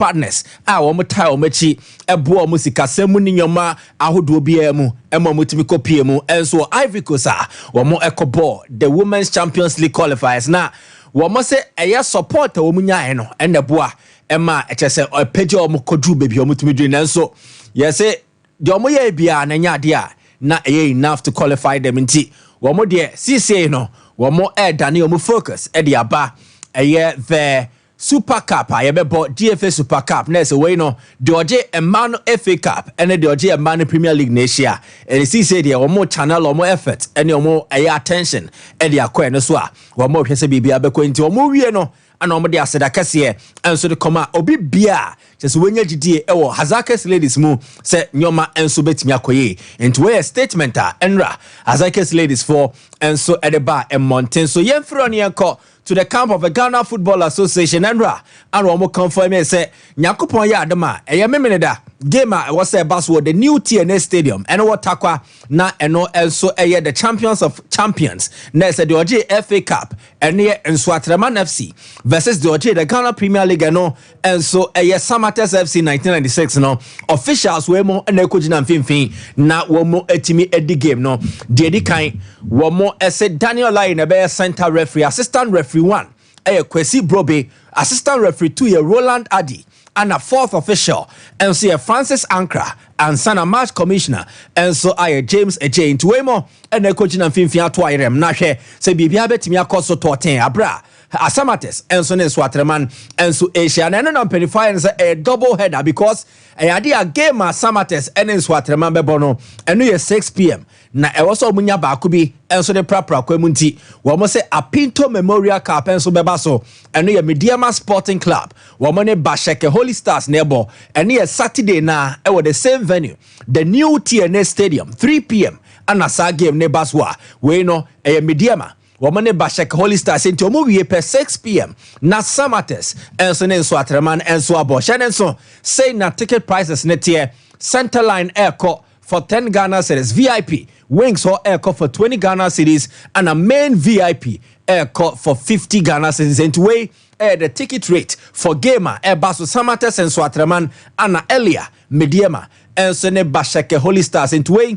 partners wɔn tie wɔn akyi ɛboa wɔn sikasɛm ni nyɔma ahodoɔ biara mu ɛma wɔn tumi kɔ pie mu ɛnso Ivory Coast wɔn ɛkɔbɔ the Women's Champions League qualifiers na wɔn sɛ ɛyɛ support a wɔn nyaeɛ no ɛna ɛboa ɛma ɛkyɛ sɛ ɔpɛgya wɔn kɔduru baabi wɔn tumi duru nanso yɛsɛ deɛ wɔn yɛ biara na nya adeɛ a na ɛyɛ enough to qualify them nti wɔn deɛ CCA no wɔn ɛɛdane wɔn focus ɛde aba ɛyɛ the Super Cup, I have bought DFA Super Cup. Next away no, the man FA Cup, and the man Premier League next year. And see say there more channel or more effort, and more attention, and the acquaint as well. One more can be abeko into a movie no, and on the asset akasie, and so the comma obi bia. Just when you GD or Hazakes ladies move, say Nyoma and so bet Miakoye, into a statement enra Hazakes ladies for and so at the bar and mountain. So yen fronian call to the camp of the Ghana Football Association enra and one more confirm and say Nyakupon ya dema a yameneda gamer was a buzzword the new TNA stadium and what takwa na and no also a the champions of champions next the OJ FA Cup and near and Swatraman FC versus the OJ the Ghana Premier League and so a Samates FC 1996 no officials were more and ekojina mfimfin na womo etimi edi game no dedi kan womo ese Daniel Lai na be center referee assistant referee 1 Kwesi Brobe assistant referee 2 Roland Addy and a fourth official and see Francis Ankra and Sana match commissioner and so James Eje into Wemo and ekojina mfimfin atwa irem na hwe se bibia betimi akoso to 10 abra Asamates and so Swatraman and so Asia and no penify a double header because a idea game Asamates and Swatraman bebono and no 6 p.m. na also munya bakubi and so the prapra kwemunti we say a Pinto Memorial Cup and so bebaso and no Mediama Sporting Club we money Basheke Holy Stars neighbor and near Saturday na the same venue the new TNA Stadium 3 p.m. and a game nebaswa we know a Mediama Womane Bashek Holy Stars into a movie per 6 p.m. Na Samates and so Swatraman and so Abosh and so say na ticket prices net here Centerline Airco for 10 Ghana cedis VIP Wings or Airco for 20 Ghana cedis and a main VIP Airco for 50 Ghana cedis into way the ticket rate for gamer Airbaso Samates and Swatraman and Elia Mediema and so Bashek Holy Stars into way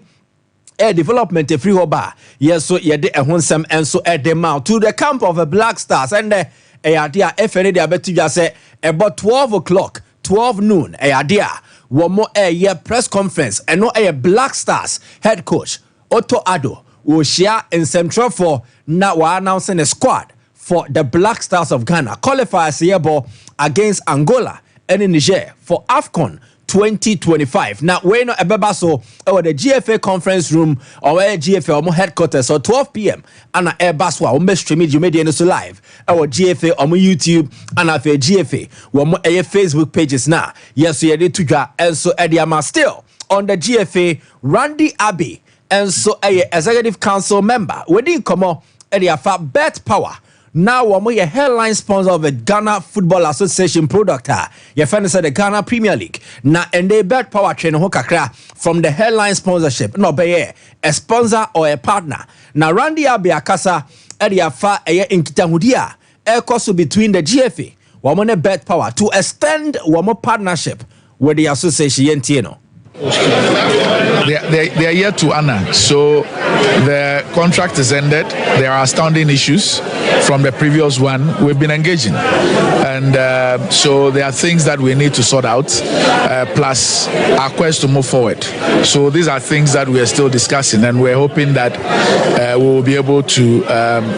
development a free hoba yes so ye de ehonsem and so them out to the camp of the Black Stars and a idea FNA they bet you just say about 12 o'clock 12 noon a idea one more a year press conference and no a Black Stars head coach Otto Addo will share in Central for now announcing a squad for the Black Stars of Ghana qualifiers here against Angola and in Niger for AFCON 2025. Now, we know about so or the GFA conference room or GFA headquarters or 12 p.m. and Airbuswa or stream it you made it live or GFA or YouTube and a GFA or Facebook pages now. Yes, we did to and so Ediama still on the GFA Randy Abbey and so a executive council member. We didn't come on Ediafa Bet Power. Now, we're a headline sponsor of the Ghana Football Association product. Your friend said the Ghana Premier League. Now, and they bet power train hokakra from the headline sponsorship. No, be a sponsor or a partner. Now, Randy Abiakasa, Ediafa, in Kitahudia, cost between the GFA, woman bet power to extend one partnership with the association. They are yet to honor. So the contract is ended. There are outstanding issues from the previous one. We've been engaging, and so there are things that we need to sort out. Plus our quest to move forward. So these are things that we are still discussing, and we're hoping that we will be able to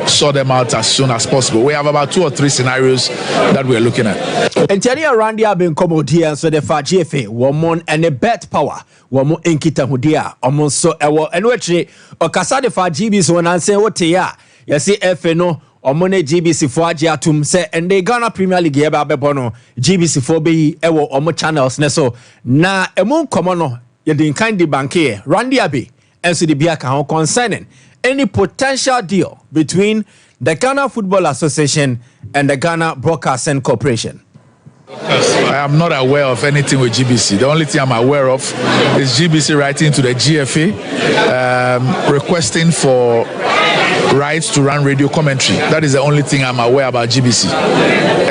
sort them out as soon as possible. We have about 2 or 3 scenarios that we're looking at. And Tiani around here been come here, so the GFA, woman and a bet power. Wamo enkita hudia omonso ewo enwetre okasa de fa GBC won anse wote ya yesi FA no omone GBC fo age atum se ende Ghana Premier League ye ba bebo no GBC fo be ewo omo channels ne so na emu komo no ye din kind the banke Randy Abbey enso de bia kan concerning any potential deal between the Ghana Football Association and the Ghana Broadcasting Corporation. I am not aware of anything with GBC. The only thing I'm aware of is GBC writing to the GFA requesting for rights to run radio commentary. That is the only thing I'm aware about GBC.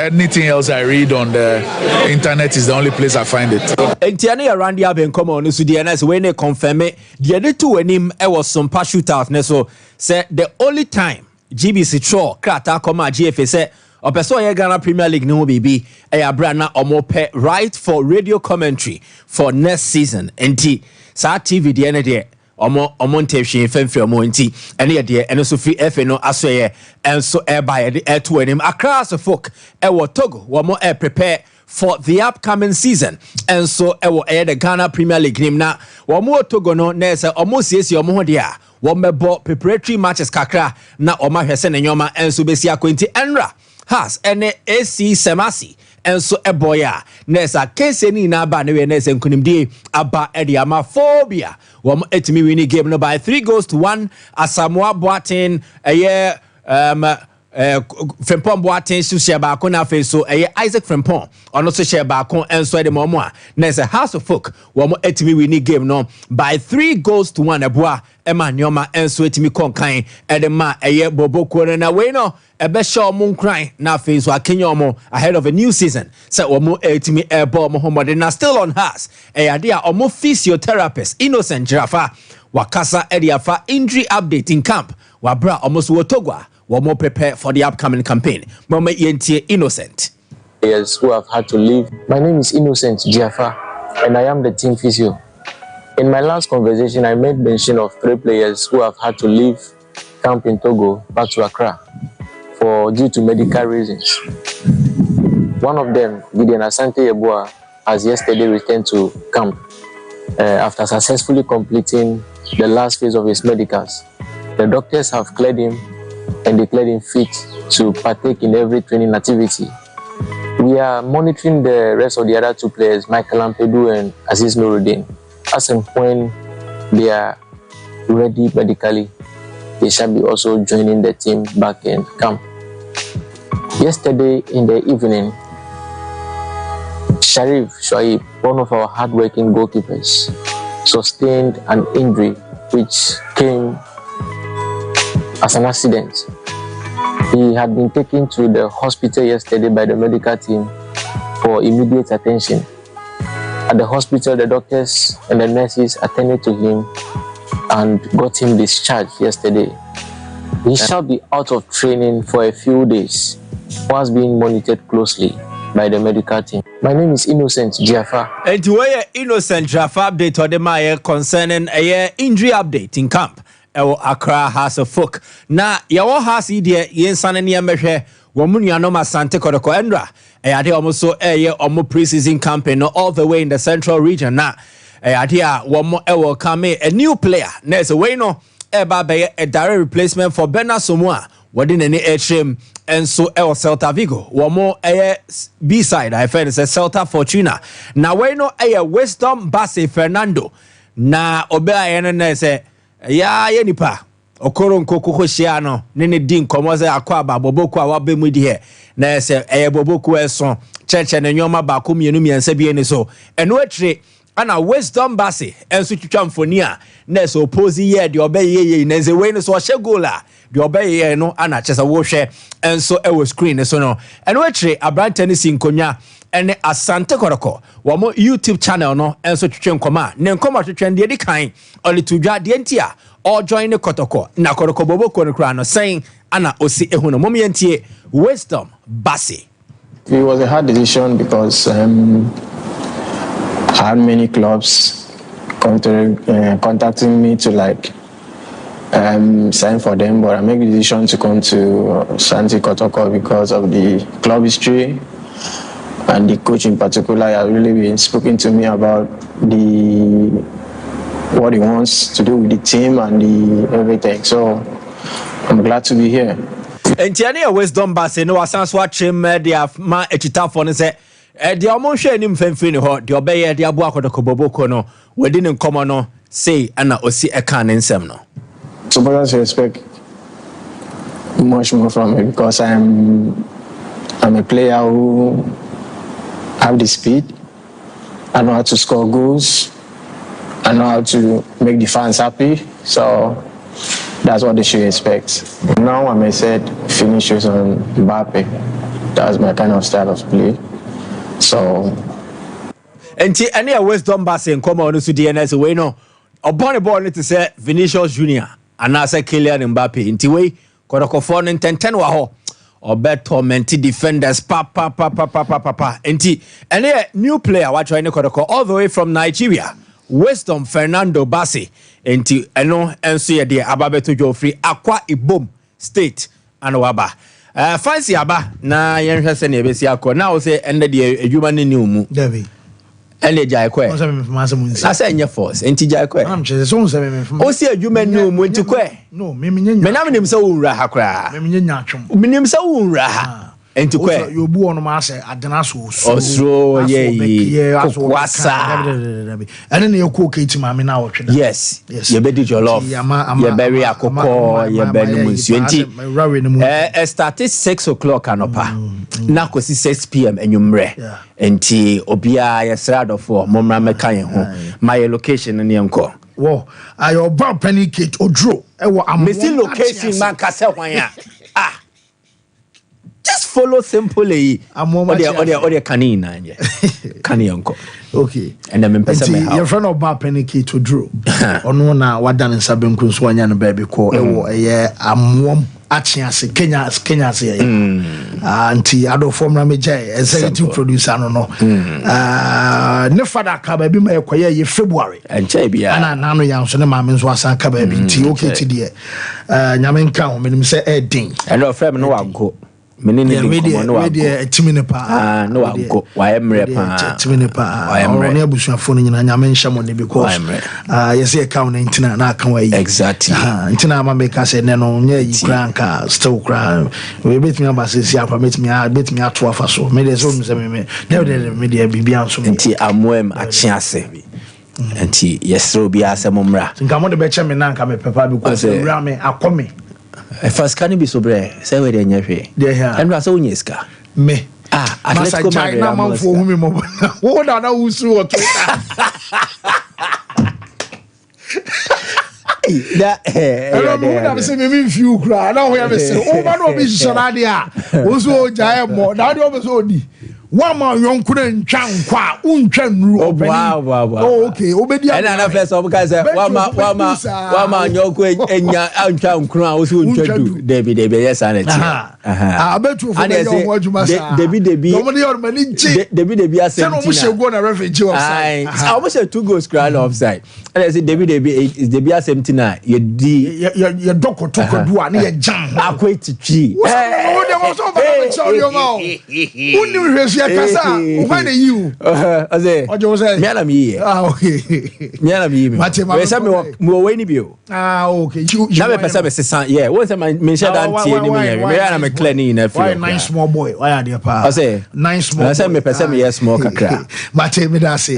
Anything else I read on the internet is the only place I find it. Entiane around the Aben come on so the NS when they confirm it, the other two when him was some shootouts. So say the only time GBC Tro Krata come GFA say Opeso Ghana Premier League no baby brana omo right for radio commentary for next season. Enti sa TV the end there omo ntehwe femfre omo enti ene de ene so free FA no asoye enso by the air to him across the folk wo Togo wo prepare for the upcoming season and so the Ghana Premier League nim na wo Togo no na se omo siesie omo ho de a wo mebo preparatory matches kakra na omo hwese ne nyoma enso besi akwenti enra has ene AC Semasi enso eboya nesa kese ni na ba ne we nesa nkunimdie aba ediama phobia wo etimi win game no by 3-1 Asamoah Boateng Frimpong Boateng so share ba ko na fe so Isaac Frimpong ono so share ba ko enso de momo a nesa House of Folk wo etimi win game no by 3-1 eboa ema nyoma enso etimi konkan edema boboko na we no ebe show mon cry na fe so akenya omo ahead of a new season say omo etimi airball Mohammed na still on has ade a omo physiotherapist Innocent Jirafa wakasa ediafa injury update in camp wabra omo so Togwa womo prepare for the upcoming campaign mama yentie Innocent players who have had to leave. My name is Innocent Jirafa and I am the team physio. In my last conversation, I made mention of 3 players who have had to leave camp in Togo back to Accra due to medical reasons. One of them, Gideon Asante Yeboah, has yesterday returned to camp after successfully completing the last phase of his medicals. The doctors have cleared him and declared him fit to partake in every training activity. We are monitoring the rest of the other 2 players, Michael Ampedu and Aziz Nuruddin. As and when they are ready medically, they shall be also joining the team back in camp. Yesterday in the evening, Sharif Shoaib, one of our hardworking goalkeepers, sustained an injury which came as an accident. He had been taken to the hospital yesterday by the medical team for immediate attention. At the hospital, the doctors and the nurses attended to him and got him discharged yesterday. He shall be out of training for a few days, whilst being monitored closely by the medical team. My name is Innocent Jirafa. And to Innocent Jirafa update or the Maya concerning a injury update in camp. Accra House of Folk. Na yawo has idea yen sanani amehwe womunya no masante kodoko endra. Ade omoso omo pre-season campaign all the way in the central region na. Ade a womo come a new player. Na so we no eba be a direct replacement for Bernard Somoa. Wadi nene etrim enso Celta Vigo. Womo B-side I find it's a Celta Fortuna. Na we no Wisdom Basse Fernando. Na obea ene se ya nipa okoro nkoko hia no ne din komo se akwa boboko a wabe mu di he na se boboko eso cheche ne nyoma ba ko mienu miensa bi eni so eno atire ana Wisdom Basse enso twitwa mfoni a na se opposing ye de obeye na ze we no so hye goal a de obeye no ana chesa wo hwe enso screen so no eno atire abrante ne sinkonya ene Asante Koroko womo YouTube channel no enso twetwe nkoma ne nkoma twetwe de di kan oli tudwa de ntia or join the Kotoko na Koroko boboko no kra no saying ana osi ehu no momientie Wisdom Basse. It was a hard decision because I had many clubs contacting me to sign for them, but I made the decision to come to Santi Kotoko because of the club history. And the coach in particular has really been speaking to me about what he wants to do with the team and everything. So I'm glad to be here. Entiane Wisdom Basse no asan so atwem dia ma etitafo ne se dia omonhwe ni mfemfini ne ho dia obeye dia bo akodoko boboko no wadi ne nkomo no say ana osi eka ne nsem no. Supporters expect much more from me because I'm a player who have the speed. I know how to score goals. I know how to make the fans happy. So that's what they should expect. Now I'm a set finishes on Mbappe. That's my kind of style of play. So any wisdom basing come on to DNS way no. Upon a ball to say Vinicius Junior and I say Kylian Mbappe. Inti way Kodokofon in 10 waho or bet tormented defenders pa. Inti any new player what trying to Kodoko all the way from Nigeria. Wisdom Fernando Bassi into eno enso ye de ababeto Geoffrey Akwa Ibom State and waba fancy aba na yenhwe se na ebesi akọ na wo se ende de adwuma ne ni mu David ene jai kwe o se me fama se munsi asa enye force enti jai kwe am che so se me fama o se adwuma ni mu enti kwe no me nyanya me na me nim se wo nra ha kra me nyanya atwom me nim se wo nra ha enti kwe you bu ono ma se adena so osro ye kwasa ene ne yeko keti ma me na wo tweda yes ye be di jollof ye bury akoko ye be no munsu enti started 6 o'clock anopa na kosi 6 p.m. enyumre enti obia ye srado for momra meka ye ho my location ne enko wo ayo ba panicate odro e wo amesi location man ka se hwan ya just follow simply or canina enko okay and then person your friend of ba panicate odro ono na wada ne sabenku so anya no baby ko e wo ye amwom achiase Kenya se anti ado formula meje executive producer no ne fada ka ba bi ma ekoye ye February enche bia ana nanu ya so ne ma me nso asa ka ba bi nti okay ti de nyame nka ho menim se edin and of frame no wago menene ni komo no wago timine pa no wago wa emre pa timine pa ne abusuafo no nyina nyame nhyamo ne because yes e ka na ntina na aka wa yi exactly ntina ma make say ne no nya yi kranka still kran we betimi abasisi apa betimi ato afa so me de so me me de bibia so nti amoem achiase nti yesro bia asemomra nka mo de be che me na nka me pepa bi ko se wura me akome first can be so bre say we dey nyahwe and we so unyeska me Atletico Madrid na man for humi mo wo da na wusu o Twitter da say me few kra na ho ya be say o ba no bi shara dia wo so jae mo da do be so di Wama yonkuna ntwa nkwa untwa nru obani oh okay obedi ana na first of guys wama nyonko enya antwa nkwa a wo so ntwa du debi yes aneti abetu fo be yo adwuma sa debi no mo yor mani nchi debi asem no mo shego na refugee offside I almost said 2 goals crown offside and I say debi is debi asem tina ye di ye dokotoko du ani ye jam akwetitwi wo de mo so ba be chow yo ma uni kasa when you aze ojo say me na me okay me na me we say me we ni bio okay na me pesa be sesan yeah won say me share that tie ni me na me clear ni na why nice small boy why are there pa aze nice small I say me pesa me yes small kakra mate me da say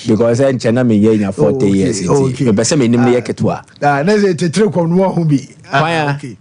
because I nche na me nya 40 years me pesa me nim ne yeketwa na say tetre kom no ho bi okay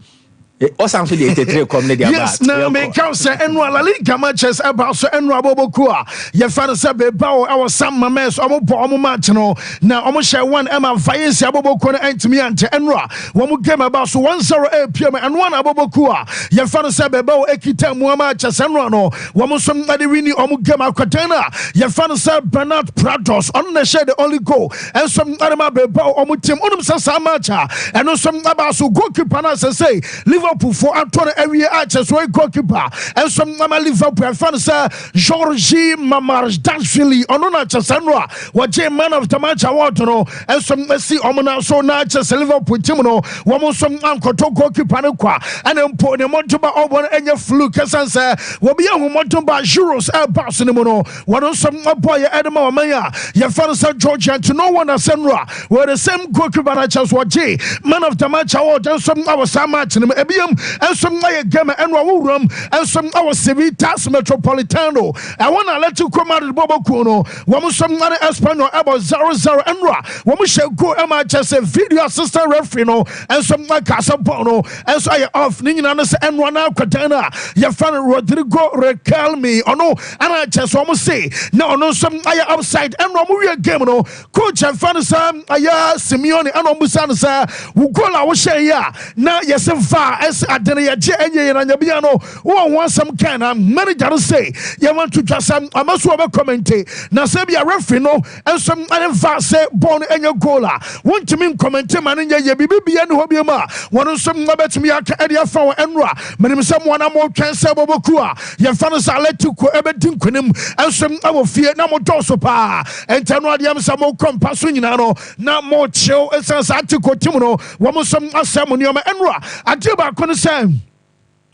o san so de 83 kom ne dia ba yes na me count say enu La Liga matches about so enu aboboku a ye fa say be ba o Sam Mames o mo bo o mo match no na o mo share one Emma Fayesi aboboku no antimi ante enu a wo mo game about so 1-0 pm and one aboboku a ye fa say be ba o ekita mu matches enu no wo mo som na de wini o mo game akwatena ye fa say Bernard Prados on na share the only goal and some animal be ba o mo team onum sa match a eno som about so goalkeeper na say Liverpool for Antonio area access way goalkeeper and some Liverpool fans Georgie Mamarashvili onona chasanwa waje man of the match award no and some Messi omona so na chess Liverpool team no womo some ankoto goalkeeper ne kwa and empo ne montoba obon enye flu kesanse wobi ehun montoba euros pass ne mo no wono some boy Edema Omanya ye fans Georgia to no one asenwa were the same goalkeeper na chess waje man of the match award and some our match ne biam enso my game enwa wuram enso our Civitas Metropolitano I want to let you come out of Bobo Kuno womu some na Espanyol about 0-0 enwa womu she go ema just video assistant referee no enso my Casa Bono enso I off ni nyina se enwa na kwatana ya fan Rodrigo Recalmi ono ana just womu say na ono some I upside enwa mu we game no coach and fan sam aya Simeone ana musa no sa wo goal a wo share ya na yesefa es adene ye je enye na nyabia no wo won some kind manager say you want to just amaso obe commentate na say be a referee no enso anfa say born enye goal a wontimi commentate man nya ye bibia ne ho bi ma won so betimi aka ade afa wo enra menim say mo na mo twen say boboku a ye fa no sa letiko ebe dinkunim enso awo fie na mo doso pa entano ade am say mo kompa so nyina no na mo chill esansa atiko tim no wo mo so asem ne o enra ade ba ko no say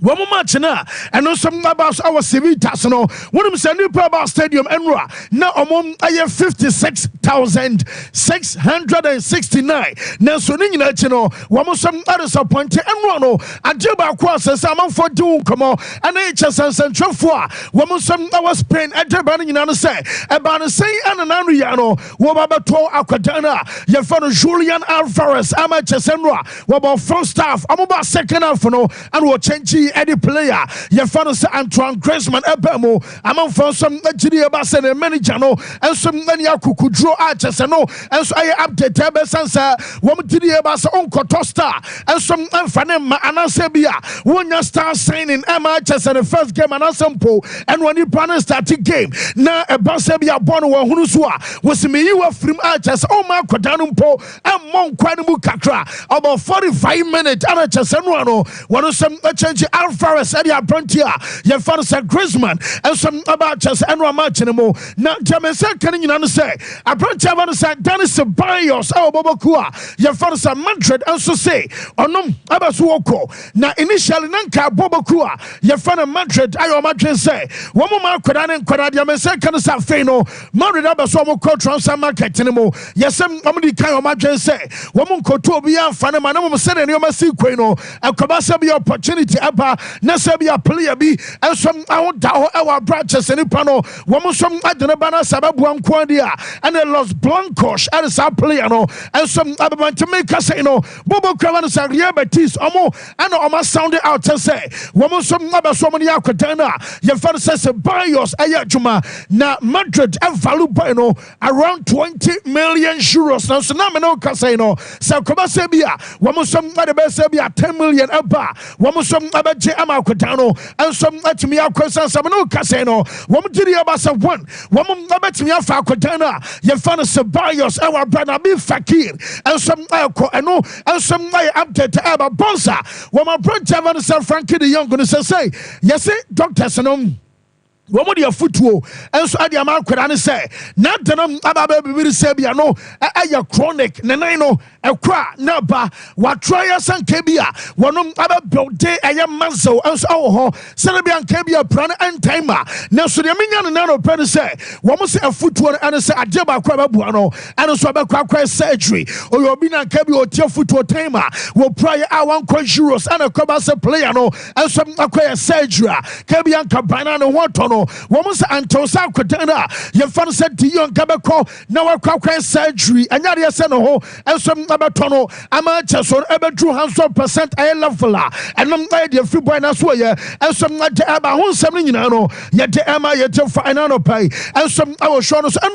one match na and no some about our Civitas no one say new Power Stadium enra na omom aye 56,669 na so ni nyina chi no one some others appoint enra no ade ba ko asese amanfo di unkomo and HSN centrafo a one some our Spain ade ba nyina no say e ba no say ananu ya no wo ba beto akwadana ye fa no Julian Alvarez HSN no wo ba first half amoba second half no and wo change any player your fan say Antoine Griezmann ebemo among for some Nigeria bass and manager no and some many akukudro archers no and so I update ebe sansa wo Nigeria bass on Cotosta and some fanem anasebia wonya star signing MHS and the first game anasempo and when you plan start game na e basebia born wo hunu so a was me you from archers o ma kwadanu mpo and mon kwanu kakra about 45 minutes archers no one some change Alvarez and your frontier, your father said Griezmann, and some about just and match anymore. Now, Jamaica can you say? I brought you said Dennis Ceballos, our Bobokua, your father said Madrid, and so say, or no, Abasuoko. Now, initially, Nanka Bobokua, your father Madrid, I Madrid say, one more Kodan and Kodadia Mesa can say Feno, Madrid Abasomo transfer market anymore. Yes, some kind of Madrid say, Woman Kotobia, Fanama said, and you must see Queno, and Kabasa be opportunity. Na sabia player bi ensom awda ho our branches ni pano wo som adene bana sababu anko dia and Los Blancos and sa player no ensom abante make say no Bobo Kravan sa Real Betis omo and omo sound out say wo som abaso mo ya kwatana ye fa say Ceballos ayadwuma na Madrid value boy no around 20 million euros now so na me no ka say no sa koba say bia wo som ade say bia 10 million aba wo som abaje ama kwatano and some atimi akwasa some no kase no wo mjiri abasa one wo mabetimi afa kwatana ye fa no Ceballos our brother be fakir and some ko eno and some update about bonsa wo my brother van San Frankie the young gonna say yes doctors no woman your footwo and so adi ama kwada say na denam ababa bibiri say bia no aya chronic na nine no ekwa na ba wa try asanka bia wonom aba build aya manso and so ho celebian ka bia plan and timer na so de menya na no pen say wo mo say footwo and say ade ba kwa babu no and so ba kwa surgery o yo bi na ka bia o tie footwo timer wo prior €1 euros and a commercial player no and so akwa surgery ka bia ka bana no what no woman say Antosa Kwadana, your father said to you on Kabako, now a quack surgery, and Yaria Seno, and some Abatono, Amateur, or ever 200% I love for la, and I'm glad you're free boy as well, and some like the Abba, who's something you know, yet the Emma, yet for an pay, and some our shoulders and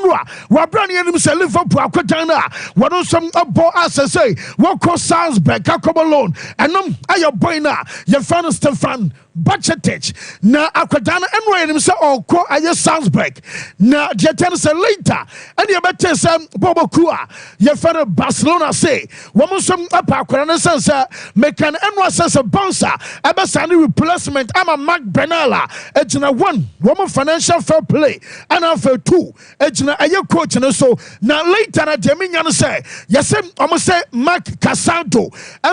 Wabrani and himself live for Kwadana, what do some abo as I say, what cost sounds back, Kakob alone, and I your boy now, your father Stefan. Budgetage na akwadana enwe nim se onko aye Salzburg na je ten se later and you better say Bobo Kua ye fere Barcelona say woman some apa akwadana sense mekan enwa sense bouncer ebe sani replacement ama Mark Benala ejina 1 woman financial fair play and after 2 ejina aye coach no so na later na deminya no say yes omo say Mark Casado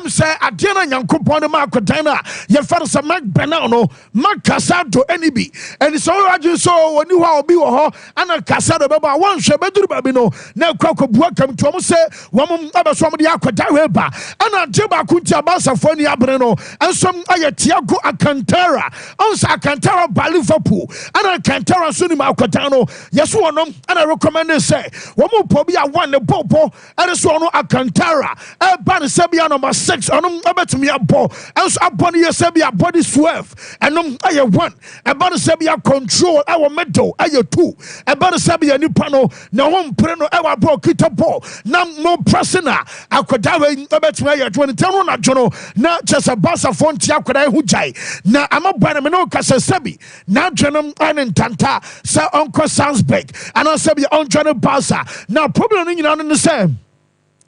say adena nyankopon ma akwadana ye fere se Mark Benala now no makasa to enibi and so you so when you are be ho ana kasa do baba wan hwe beduru babi no na kwakọ buakam to mo se wo mo abeso mo de akwada weba ana jeba kunti abasafo ni abre no ensom aye Thiago Alcantara onsa Alcantara ba Liverpool ana Alcantara so ni makwada no yeso wonom ana recommend say wo mo po bi a wan ne popo ere so no Alcantara e ba ne se bia number 6 onom abetumi abo enso abo ne yese bia body 12 enom aye 1 e ba ne se bia control our middle aye 2 e ba ne se bia nipa no na ho mpre no e wa bro kita ball na no pressina akwada we abetumi aye 20 10 na jono na chesa basa fonti akwada hu jai na amabana me no kasa sabi na dwenom an tanta sa onko Salzburg and on sabi on jono basa na problem ni nyina no say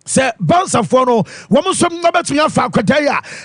say bounce for no woman some number to your faculty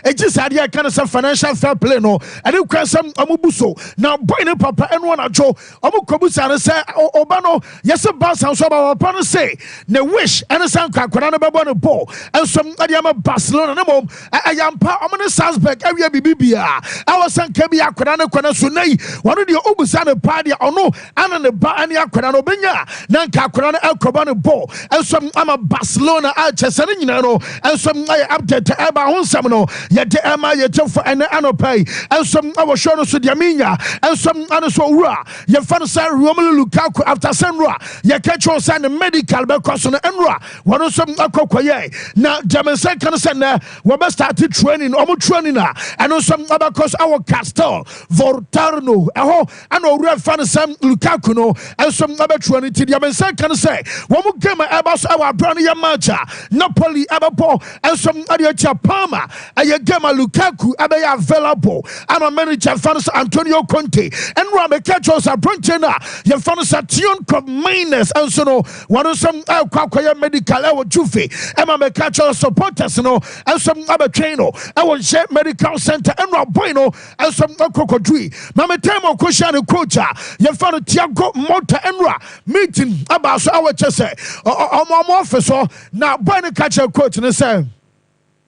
it just had ya kind of some financial fair play no and you can some amubuso now boy no papa and one ajo amukobusa and say obano yes a bounce and so about say ne wish and some kwakwana bebo no ball and some adiama Barcelona no mom ayampa amene Salzburg area bibia our san kebi akwada no kwana so nei one of the obusa no party ono ana ne ba ani akwada no benya na kwakwada no ekoba no ball and some ama Barcelona chesane nyina no ensom ay update eba honsam no ye de ema ye tefo ene anopai ensom awo show no so de minya ensom ane so wura ye fa no say Romelu Lukaku after senra ye catcho say medical be koso no enra wono som akokoye na Jamensen kan say na we be start training omo training na eno som abakos awo Castel Volturno eho ana wura fa no sam Lukaku no ensom abetraining ti Jamensen kan say wo mo game eba so awo abra no ye matcha Napoli abapo and some Adiacha Palma aye gema Lukaku abaya available I'm a manager Fanos Antonio Conte and Rabe Catchos are Bronchena ye Fanos Ation Club Minus and so no one some Kwakwaya medical our Juve Emma Catchos supporters no and some Abatreno I will share medical center and Rabueno and some Cocodri Mama Temo Kushani Kocha ye Fano Tiago Mota Enra meeting about our chese officer now when the catcher quote and say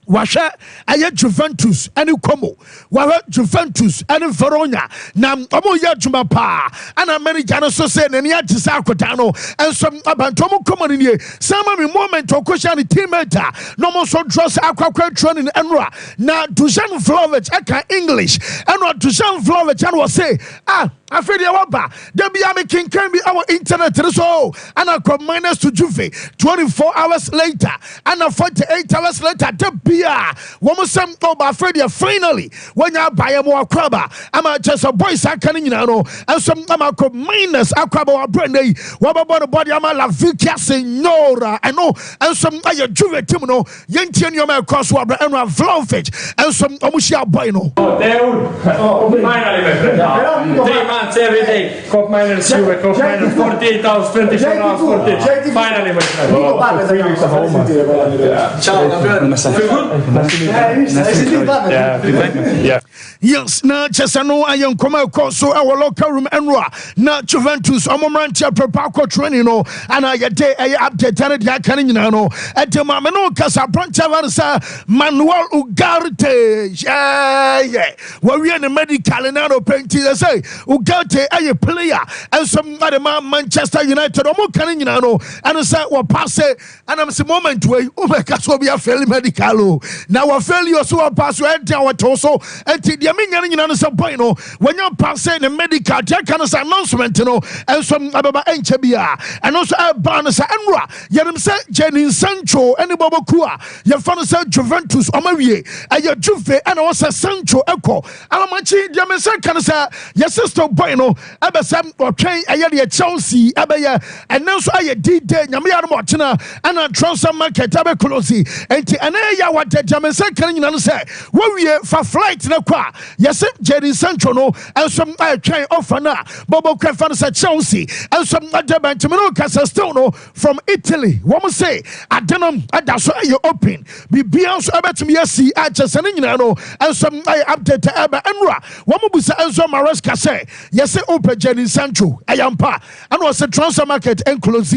Washa aye Juventus any Como Waha Juventus any Verona Nam Omo ya Juma pa and American so say and ya Tisakotano and some Abantomo common in here some moment to question the teammate no more so trust aqua training enra na Dusan Vlahovic aka English and what Dusan Vlahovic and was say I feel the waba. There be a making can be our internet so and I come minus to Juve 24 hours later and 48 hours later the beer woman some over Freddie finally when you buy a more crabber I'm just a boy sacking know and some I'm minus a crab or brandy what about the body I'm a la Vicia Senora I know and some I Juve Timono Yantian Yoma crosswalk and Vlahovic and some Omushia Boino. Finally, every day, Cup Miners Juve, Cup Miners 48 hours, 24 hours, 48. Finally, my friend. Yeah. Yes, na Chesano, I am come out so our locker room and na Juventus, Omorantia Prepaco training, and I get a update and I can't know at the Mamano Casa Branchavansa Manuel Ugarte. Yeah, well, we are in the medical and now painting. They say Ugarte a player and some other man Manchester United or more canning and I say well pass it and I'm the moment where will be a fairly medical now a failure so pass you enter our torso and the when you pass the medical check announcement and some Ababa Enchebia and also Barnasa Enra Yadam said Jenny Sancho and Bobakua your father said Juventus Omarie and your Juve and also Sancho Echo Alamachi Jamensen can say your sister Bueno Abasam or train a Chelsea Abaya and now so I did Yamia Martina and a transfer market Abacolosi and Anaya what Jamensen can say what we for flight in a car yes Jenny Sancho no and some I train offer now Bobo Crefans at Chelsea and some other Benjamin Casastono from Italy woman say I don't know that's why you open be beyond about me at Chesanino and some I update Abba Enra woman busa Enzo Maresca say yes open Jenny Sancho ayampa and was a transfer market and close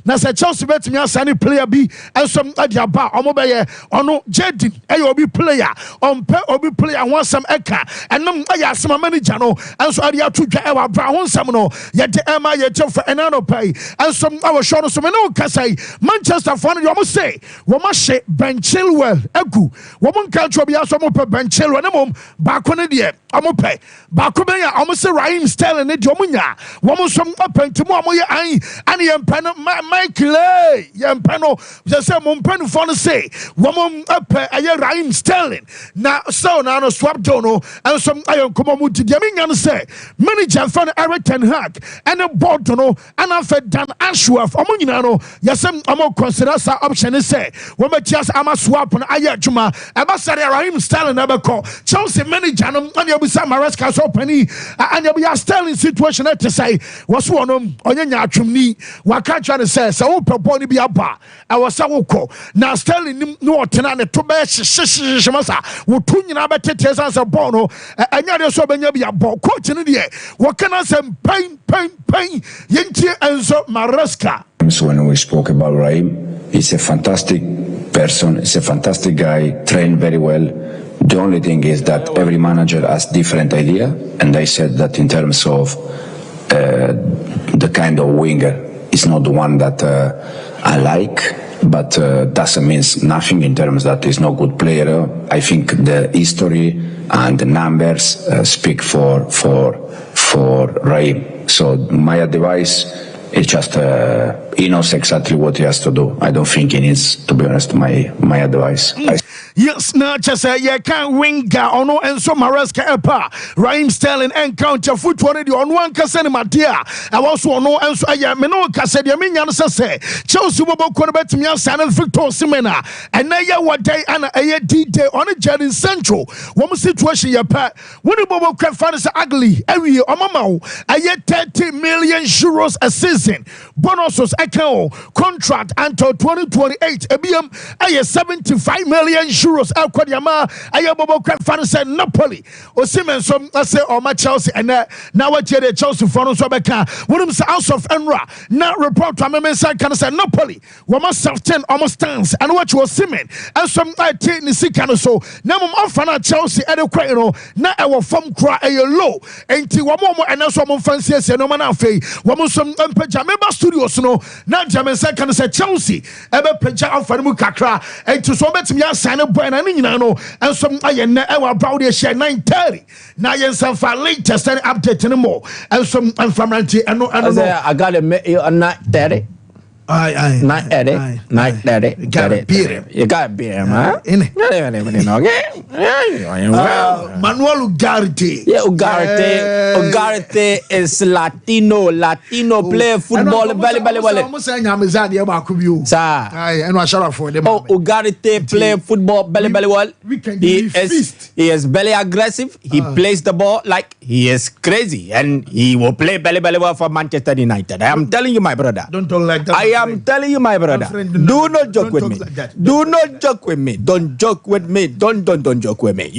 na say Chelsea bet me asani player B and some adiaba omobaye ono Jedin ayo be player on pe obi player want some eka ka enam aya asema manager no enso ade atudwa e wa bra ho nsam no ye de ema ye chefa enano pai enso awo show no so me no kasai Manchester for no yo say wo ma hye Ben Chilwell agu wo mon ka tro bia so mo pe Ben Chilwell na mom ba ko ne de omo pe ba ko ben ya omo say Raheem Sterling ne de omo nya wo mo so apentimu omo ye an ane ye mpa no Michael ye mpa no je say mo mpa no for no say wo mo ape aye Raheem Sterling na so na no swap dono and some ayon komo mu di me nya no say manager fan Eric Ten Hag and the board no and after Dan Ashworth omo nyina no yesem omo consider sa option say wo ma tias ama swap no aye adwuma e ba say Raheem Sterling na be call Chelsea manager no and you be say Maresca so pani and you be Sterling situation to say was one onye nya atwumni waka twa ne say wo pepo ni bi aba e wo say wo kɔ na Sterling nim no otena ne to be shimasa wo tu nyina be tete san say ball no anya de so benya bi aba coach ni de wo kana say pain yenti Enzo Maresca. So when we spoke about Raheem, he's a fantastic person, he's a fantastic guy, trained very well. The only thing is that every manager has different idea, and I said that in terms of the kind of winger, it's not the one that I like, but doesn't mean nothing in terms that he's no good player. I think the history and the numbers speak for Raheem. So my advice is just he knows exactly what he has to do. I don't think he needs, to be honest, my advice. Yes, na just ye can winger ono Enzo Maresca epa Raheem Sterling encounter football the on one kase ni madia I was ono Enzo aya me no kase de me nya no say Chelsea bobo ko betimi asana Victor Osimhen and na ye wadai ana aye DJ on Jadon Sancho wo situation ye pa woni bobo kwa fan say ugly awie omama aye 30 million euros a season bonuses account contract until 2028 ebiam aye 75 million euros Aquadiama Ayabobo fan said Napoli Osimhen some say or my Chelsea and now what the Chelsea for us Rebecca wouldn't say house of Enra now report to me say can say Napoli we must have 10 almost stands and what you Osimhen and some I take the sick and so now I'm Chelsea adequate you know now our form cry a low and Tiwamo and also some fancy say no man afe we some Pajameba Studios no now Jamen say can say Chelsea ebe peja of Fanimu Kakra and to so bet me sign up and any no and some ayen ewa brown share 9:30 now yen some for latest update anymore and some from ranty and no I got a 9:30 Night edit. Got a beer. You got a beer, man. Manuel Ugarte. Yeah, Ugarte is Latino play football. Ugarte play football. He is belly aggressive. He plays the ball like he is crazy, and he will play belly for Manchester United. I am telling you, my brother. Don't talk like that. I am telling you, my brother. Do not joke with me. Do not joke with me. Don't joke with me. Don't joke with me.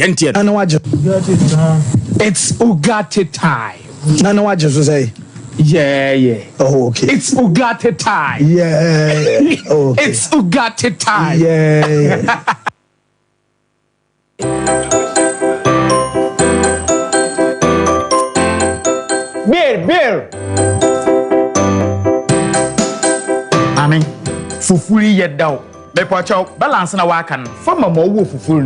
It's Ugarte time. Nana, what you say? Yeah. Oh, okay. It's Ugarte time. Yeah. Oh, okay. It's Ugarte time. Yeah. Beer. Fufuri yet down. Bepo chow balance na wakan. Fama mo wo fufuru.